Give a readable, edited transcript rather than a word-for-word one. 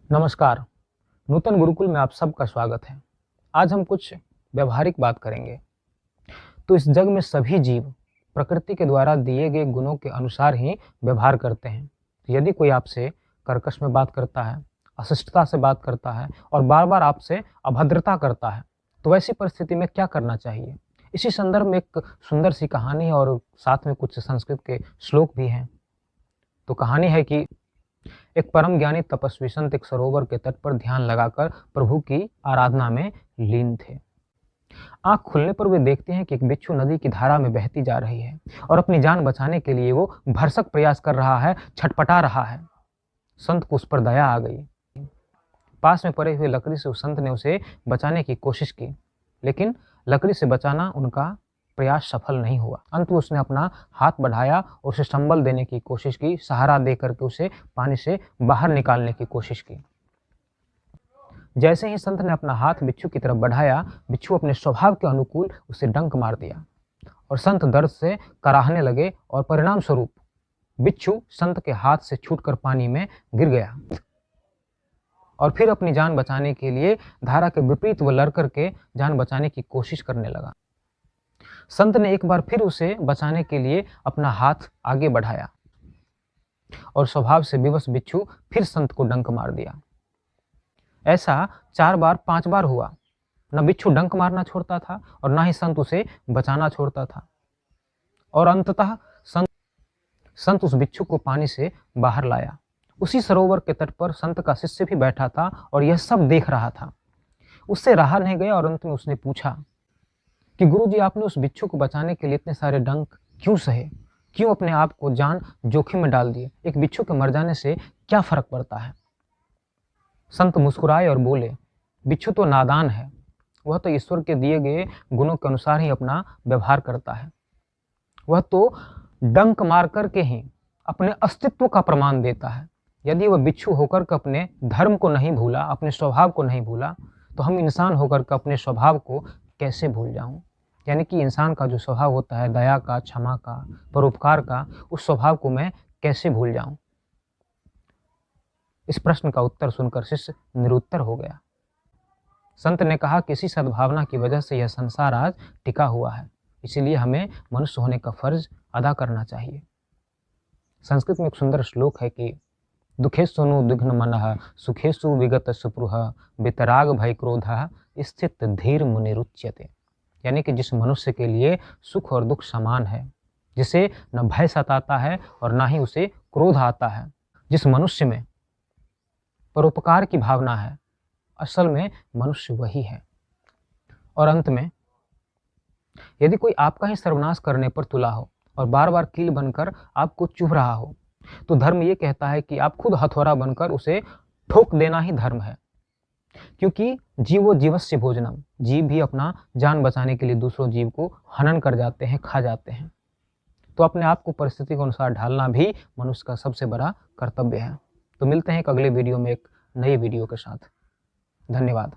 नमस्कार। नूतन गुरुकुल में आप सबका स्वागत है। आज हम कुछ व्यवहारिक बात करेंगे। तो इस जग में सभी जीव प्रकृति के द्वारा दिए गए गुणों के अनुसार ही व्यवहार करते हैं। यदि कोई आपसे कर्कश में बात करता है, अशिष्टता से बात करता है और बार बार आपसे अभद्रता करता है, तो वैसी परिस्थिति में क्या करना चाहिए? इसी संदर्भ में एक सुंदर सी कहानी और साथ में कुछ संस्कृत के श्लोक भी हैं। तो कहानी है कि एक परम ज्ञानी तपस्वी संत एक सरोवर के तट पर ध्यान लगाकर प्रभु की आराधना में लीन थे। आंख खुलने पर वे देखते हैं कि एक बिच्छू नदी की धारा में बहती जा रही है और अपनी जान बचाने के लिए वो भरसक प्रयास कर रहा है, छटपटा रहा है। संत को उस पर दया आ गई। पास में पड़े हुए लकड़ी से उस संत ने उसे बचाने की कोशिश की, लेकिन लकड़ी से बचाना उनका प्रयास सफल नहीं हुआ। अंत में उसने अपना हाथ बढ़ाया और उसे संबल देने की कोशिश की, सहारा दे करके उसे पानी से बाहर निकालने की कोशिश की। जैसे ही संत ने अपना हाथ बिच्छू की तरफ बढ़ाया, बिच्छू अपने स्वभाव के अनुकूल उसे डंक मार दिया और संत दर्द से कराहने लगे और परिणाम स्वरूप बिच्छू संत के हाथ से छूटकर पानी में गिर गया और फिर अपनी जान बचाने के लिए धारा के विपरीत वो लड़ करके जान बचाने की कोशिश करने लगा। संत ने एक बार फिर उसे बचाने के लिए अपना हाथ आगे बढ़ाया और स्वभाव से विवश बिच्छू फिर संत को डंक मार दिया। ऐसा 4 बार 5 बार हुआ। न बिच्छू डंक मारना छोड़ता था और ना ही संत उसे बचाना छोड़ता था और अंततः संत उस बिच्छू को पानी से बाहर लाया। उसी सरोवर के तट पर संत का शिष्य भी बैठा था और यह सब देख रहा था। उससे रहा नहीं गया और अंत में उसने पूछा कि गुरुजी, आपने उस बिच्छू को बचाने के लिए इतने सारे डंक क्यों सहे? क्यों अपने आप को जान जोखिम में डाल दिए? एक बिच्छू के मर जाने से क्या फर्क पड़ता है? संत मुस्कुराए और बोले, बिच्छू तो नादान है, वह तो ईश्वर के दिए गए गुणों के अनुसार ही अपना व्यवहार करता है। वह तो डंक मार करके ही अपने अस्तित्व का प्रमाण देता है। यदि वह बिच्छू होकर के अपने धर्म को नहीं भूला, अपने स्वभाव को नहीं भूला, तो हम इंसान होकर के अपने स्वभाव को कैसे भूल जाऊं? यानी कि इंसान का जो स्वभाव होता है, दया का, क्षमा का, परोपकार का, उस स्वभाव को मैं कैसे भूल जाऊं? इस प्रश्न का उत्तर सुनकर शिष्य निरुत्तर हो गया। संत ने कहा कि इसी सद्भावना की वजह से यह संसार आज टिका हुआ है, इसीलिए हमें मनुष्य होने का फर्ज अदा करना चाहिए। संस्कृत में एक सुंदर श्लोक है कि दुखेषु नुद्विघ्न मनः सुखेषु विगत सुपृह वितराग भय क्रोधः स्थित धीर मुनिरुच्यते। यानी कि जिस मनुष्य के लिए सुख और दुख समान है, जिसे न भय सताता है और ना ही उसे क्रोध आता है, जिस मनुष्य में परोपकार की भावना है, असल में मनुष्य वही है। और अंत में, यदि कोई आपका ही सर्वनाश करने पर तुला हो और बार बार कील बनकर आपको चुभ रहा हो, तो धर्म ये कहता है कि आप खुद हथौड़ा बनकर उसे ठोक देना ही धर्म है। क्योंकि जीवो जीवस्य भोजनम, जीव भी अपना जान बचाने के लिए दूसरों जीव को हनन कर जाते हैं, खा जाते हैं। तो अपने आप को परिस्थिति के अनुसार ढालना भी मनुष्य का सबसे बड़ा कर्तव्य है। तो मिलते हैं एक अगले वीडियो में एक नई वीडियो के साथ। धन्यवाद।